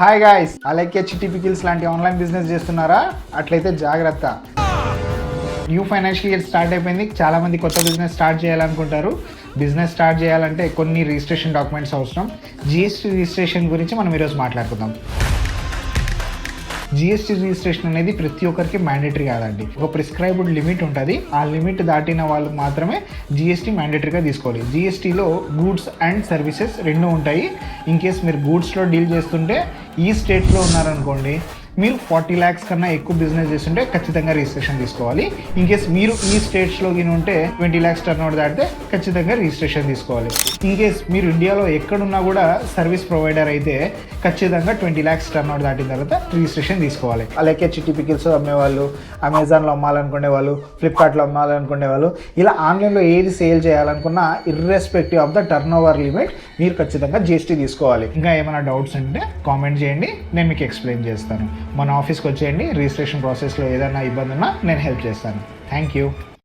Hi guys, అలాగే చిట్టి pickles లాంటి ఆన్లైన్ బిజినెస్ చేస్తున్నారా? అట్లయితే జాగ్రత్త. న్యూ ఫైనాన్షియల్ ఇయర్ స్టార్ట్ అయిపోయింది. చాలామంది కొత్త బిజినెస్ స్టార్ట్ చేయాలనుకుంటారు. బిజినెస్ స్టార్ట్ చేయాలంటే కొన్ని రిజిస్ట్రేషన్ డాక్యుమెంట్స్ అవసరం. జిఎస్టీ రిజిస్ట్రేషన్ గురించి మనం ఈరోజు మాట్లాడుకుందాం. జిఎస్టీ రిజిస్ట్రేషన్ అనేది ప్రతి ఒక్కరికి మ్యాండేటరీ కాదండి. ఒక ప్రిస్క్రైబ్డ్ లిమిట్ ఉంటుంది. ఆ లిమిట్ దాటిన వాళ్ళు మాత్రమే జిఎస్టీ మ్యాండేటరీగా తీసుకోవాలి. జిఎస్టీలో గూడ్స్ అండ్ సర్వీసెస్ రెండు ఉంటాయి. ఇన్ కేస్ మీరు గూడ్స్లో డీల్ చేస్తుంటే ఈ స్టేట్లో ఉన్నారనుకోండి, మీరు 40 lakhs కన్నా ఎక్కువ బిజినెస్ చేస్తుంటే ఖచ్చితంగా రిజిస్ట్రేషన్ తీసుకోవాలి. ఇన్ కేస్ మీరు ఈ స్టేట్స్లో ఉంటే 20 lakhs టర్న్ ఓవర్ దాటితే ఖచ్చితంగా రిజిస్ట్రేషన్ తీసుకోవాలి. ఇన్ కేస్ మీరు ఇండియాలో ఎక్కడున్నా కూడా సర్వీస్ ప్రొవైడర్ అయితే ఖచ్చితంగా 20 lakhs టర్న్ ఓవర్ దాటిన తర్వాత రిజిస్ట్రేషన్ తీసుకోవాలి. అలాగే చిట్టి పికిల్స్ అమ్మేవాళ్ళు, అమెజాన్లో అమ్మాలనుకునే వాళ్ళు, ఫ్లిప్కార్ట్లో అమ్మాలనుకునే వాళ్ళు, ఇలా ఆన్లైన్లో ఏది సేల్ చేయాలనుకున్నా irrespective of the turn over limit మీరు ఖచ్చితంగా జిఎస్టీ తీసుకోవాలి. ఇంకా ఏమైనా డౌట్స్ ఉంటే కామెంట్ చేయండి, నేను మీకు ఎక్స్ప్లెయిన్ చేస్తాను. మన ఆఫీస్కి వచ్చేయండి. రిజిస్ట్రేషన్ ప్రాసెస్లో ఏదైనా ఇబ్బంది ఉన్నా నేను హెల్ప్ చేస్తాను. Thank you.